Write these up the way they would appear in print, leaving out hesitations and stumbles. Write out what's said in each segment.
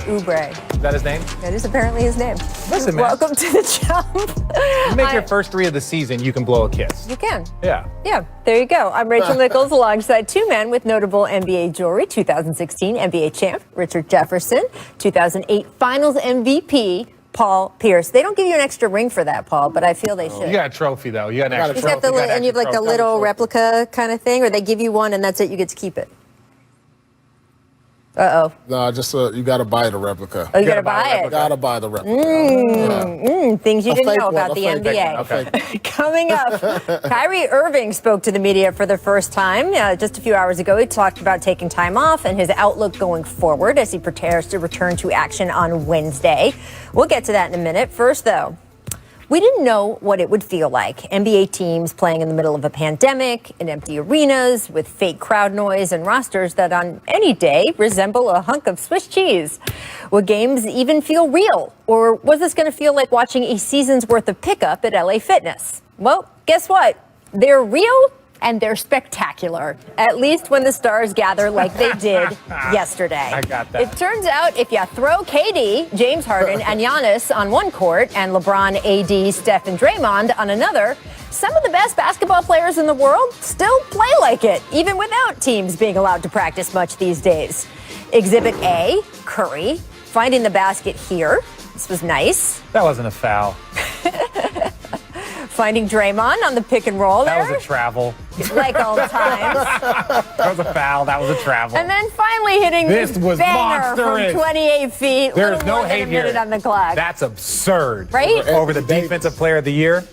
Oubre. Is that his name? That is apparently his name. Listen, man. Welcome to the Jump. You make your first 3 of the season, you can blow a kiss. You can. Yeah. Yeah, there you go. I'm Rachel Nichols alongside 2 men with notable NBA jewelry. 2016 NBA champ Richard Jefferson, 2008 Finals MVP Paul Pierce. They don't give you an extra ring for that, Paul, but I feel they should. You got a trophy, though. You got an extra He's trophy. got the and you have like the little replica kind of thing, or they give you one and that's it, you get to keep it. Uh-oh. No, just you got to buy the replica. Oh, you got to buy it. You got to buy the replica. Things you didn't know about the NBA. Okay. Coming up, Kyrie Irving spoke to the media for the first time just a few hours ago. He talked about taking time off and his outlook going forward as he prepares to return to action on Wednesday. We'll get to that in a minute. First, though, we didn't know what it would feel like. NBA teams playing in the middle of a pandemic, in empty arenas, with fake crowd noise and rosters that on any day resemble a hunk of Swiss cheese. Will games even feel real? Or was this going to feel like watching a season's worth of pickup at LA Fitness? Well, guess what? They're real and they're spectacular, at least when the stars gather like they did yesterday. I got that. It turns out if you throw KD, James Harden, and Giannis on one court and LeBron, AD, Steph, and Draymond on another, some of the best basketball players in the world still play like it, even without teams being allowed to practice much these days. Exhibit A, Curry, finding the basket here. This was nice. That wasn't a foul. Finding Draymond on the pick and roll there. That was a travel. Like all times. That was a foul. That was a travel. And then finally hitting this was banger monstrous. From 28 feet. There's no more than hate a minute here. on the clock. That's absurd. Right? Over the defensive player of the year?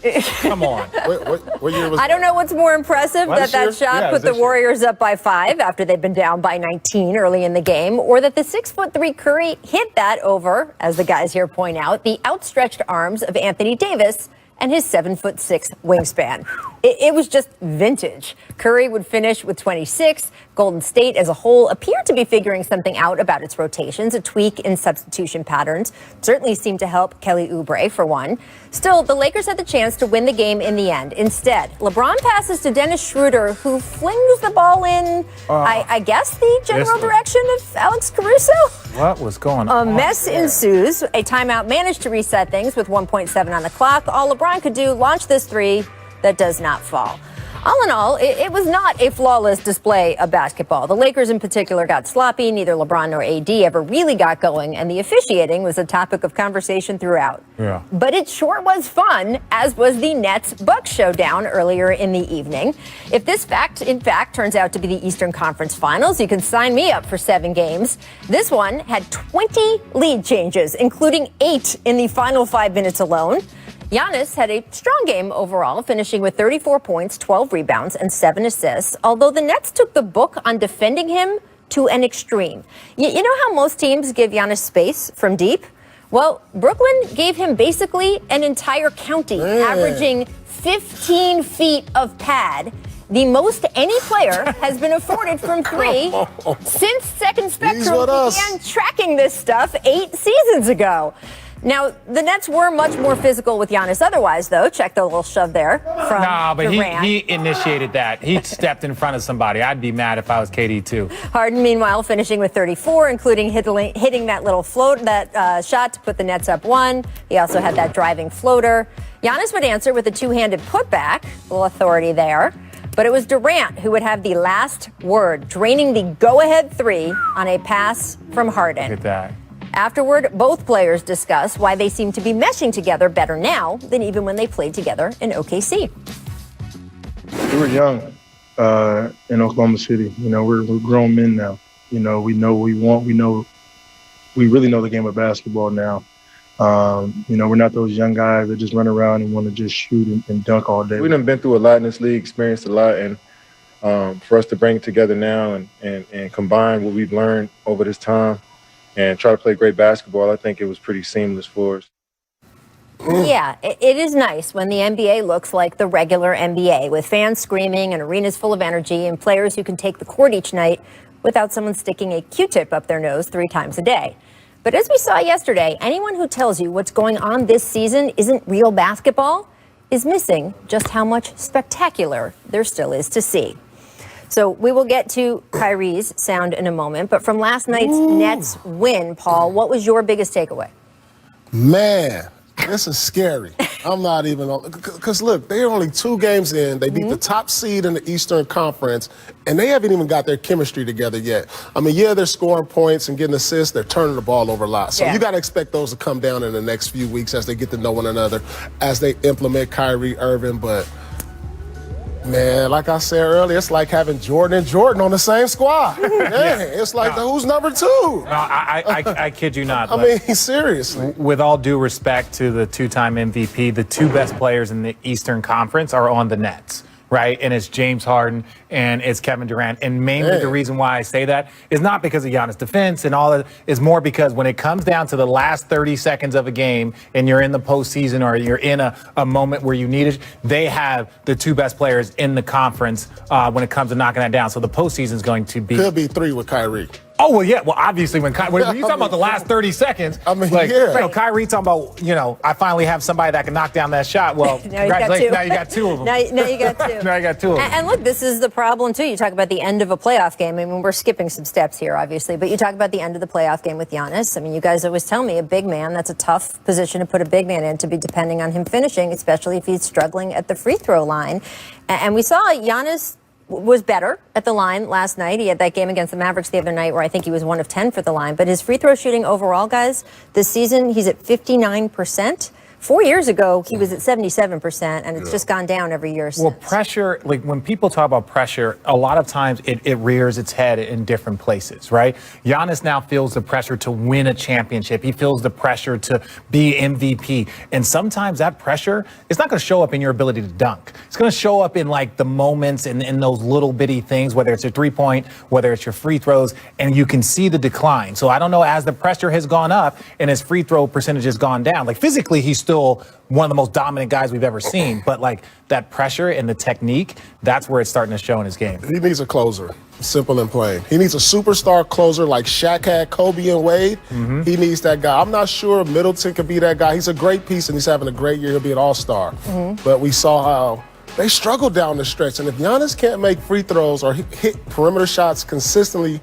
Come on. What year was I don't know what's more impressive, Last that year? shot Yeah, put the this year. Warriors up by 5 after they'd been down by 19 early in the game, or that the 6'3" Curry hit that over, as the guys here point out, the outstretched arms of Anthony Davis and his 7'6" wingspan. It was just vintage. Curry would finish with 26. Golden State as a whole appeared to be figuring something out about its rotations. A tweak in substitution patterns certainly seemed to help Kelly Oubre, for one. Still, the Lakers had the chance to win the game in the end. Instead, LeBron passes to Dennis Schroeder, who flings the ball in, I guess, the general direction of Alex Caruso. What was going on? A mess ensues. A timeout managed to reset things with 1.7 on the clock. All LeBron could do, launch this 3 that does not fall. All in all, it was not a flawless display of basketball. The Lakers in particular got sloppy. Neither LeBron nor AD ever really got going, and the officiating was a topic of conversation throughout. Yeah. But it sure was fun, as was the Nets-Bucks showdown earlier in the evening. If this in fact turns out to be the Eastern Conference Finals, you can sign me up for 7 games. This one had 20 lead changes, including 8 in the final 5 minutes alone. Giannis had a strong game overall, finishing with 34 points, 12 rebounds, and 7 assists, although the Nets took the book on defending him to an extreme. You know how most teams give Giannis space from deep? Well, Brooklyn gave him basically an entire county, averaging 15 feet of pad, the most any player has been afforded from 3 since Second Spectrum began tracking this stuff 8 seasons ago. Now, the Nets were much more physical with Giannis otherwise, though. Check the little shove there from but Durant. he initiated that. He stepped in front of somebody. I'd be mad if I was KD, too. Harden, meanwhile, finishing with 34, including hitting that little shot to put the Nets up 1. He also had that driving floater. Giannis would answer with a 2-handed putback, a little authority there. But it was Durant who would have the last word, draining the go-ahead 3 on a pass from Harden. Look at that. Afterward, both players discuss why they seem to be meshing together better now than even when they played together in OKC. We were young in Oklahoma City. You know, we're grown men now. You know, we know what we want. We really know the game of basketball now. You know, we're not those young guys that just run around and want to just shoot and dunk all day. We've been through a lot in this league, experienced a lot, and for us to bring it together now and combine what we've learned over this time and try to play great basketball, I think it was pretty seamless for us. Yeah, it is nice when the NBA looks like the regular NBA, with fans screaming and arenas full of energy and players who can take the court each night without someone sticking a Q-tip up their nose 3 times a day. But as we saw yesterday, anyone who tells you what's going on this season isn't real basketball is missing just how much spectacular there still is to see. So we will get to Kyrie's sound in a moment. But from last night's Nets win, Paul, what was your biggest takeaway? Man, this is scary. I'm not even – because, look, they're only 2 games in. They beat the top seed in the Eastern Conference, and they haven't even got their chemistry together yet. I mean, yeah, they're scoring points and getting assists. They're turning the ball over a lot. So you got to expect those to come down in the next few weeks as they get to know one another, as they implement Kyrie Irving. But – man, like I said earlier, it's like having Jordan and Jordan on the same squad. It's like who's number 2? No, I kid you not. I mean, seriously. With all due respect to the 2-time MVP, the 2 best players in the Eastern Conference are on the Nets, right? And it's James Harden and it's Kevin Durant. And mainly the reason why I say that is not because of Giannis' defense and all that. It's more because when it comes down to the last 30 seconds of a game and you're in the postseason or you're in a moment where you need it, they have the 2 best players in the conference when it comes to knocking that down. So the postseason is going to be... Could be 3 with Kyrie. Oh, well, yeah. Well, obviously, when you talk about the last 30 seconds, Kyrie talking about, I finally have somebody that can knock down that shot. Well, now you got 2 of them. Now you got 2. Now you got 2 of them. And look, this is the problem, too. You talk about the end of a playoff game. I mean, we're skipping some steps here, obviously, but you talk about the end of the playoff game with Giannis. I mean, you guys always tell me a big man, that's a tough position to put a big man in, to be depending on him finishing, especially if he's struggling at the free throw line. And we saw Giannis was better at the line last night. He had that game against the Mavericks the other night where I think he was 1 of 10 for the line. But his free throw shooting overall, guys, this season, he's at 59%. 4 years ago, he was at 77%, and it's just gone down every year since. Well, pressure, like when people talk about pressure, a lot of times it rears its head in different places, right? Giannis now feels the pressure to win a championship. He feels the pressure to be MVP. And sometimes that pressure is not going to show up in your ability to dunk. It's going to show up in like the moments and in those little bitty things, whether it's a 3-point, whether it's your free throws, and you can see the decline. So I don't know, as the pressure has gone up and his free throw percentage has gone down, like physically he's still one of the most dominant guys we've ever seen. But like that pressure and the technique, that's where it's starting to show in his game. He needs a closer, simple and plain. He needs a superstar closer like Shaq had Kobe and Wade. He needs that guy. I'm not sure Middleton could be that guy. He's a great piece and he's having a great year. He'll be an all-star. But we saw how they struggled down the stretch. And if Giannis can't make free throws or hit perimeter shots consistently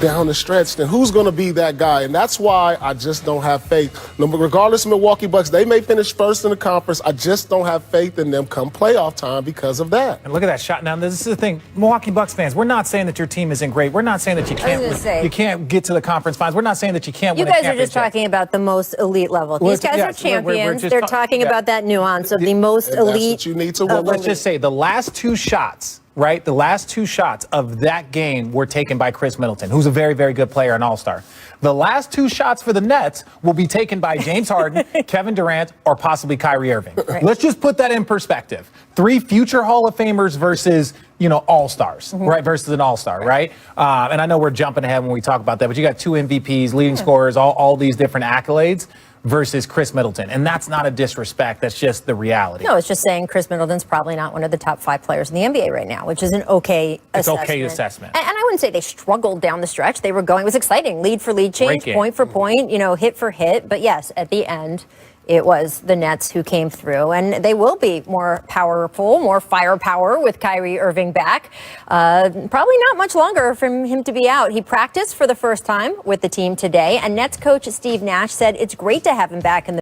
down the stretch, then who's going to be that guy? And that's why I just don't have faith. Regardless of Milwaukee Bucks, they may finish first in the conference. I just don't have faith in them come playoff time because of that. And look at that shot. Now, this is the thing. Milwaukee Bucks fans, we're not saying that your team isn't great. We're not saying that you can't get to the conference finals. We're not saying that you can't win a championship. You guys are just talking about the most elite level. These guys are champions. They're talking about that nuance of the most elite. That's what you need to win. Let's just say the last 2 shots, right? The last 2 shots of that game were taken by Chris Middleton, who's a very, very good player, an all-star. The last 2 shots for the Nets will be taken by James Harden, Kevin Durant, or possibly Kyrie Irving. Right. Let's just put that in perspective. 3 future Hall of Famers versus, all-stars, right? Versus an all-star, right? And I know we're jumping ahead when we talk about that, but you got 2 MVPs, leading scorers, all these different accolades versus Chris Middleton. And that's not a disrespect. That's just the reality. No, it's just saying Chris Middleton's probably not one of the top 5 players in the NBA right now, which is an okay assessment. It's okay assessment. And I wouldn't say they struggled down the stretch. They were going. It was exciting. Lead for lead change, point for point, hit for hit. But yes, at the end, it was the Nets who came through, and they will be more powerful, more firepower with Kyrie Irving back. Probably not much longer for him to be out. He practiced for the first time with the team today, and Nets coach Steve Nash said it's great to have him back in the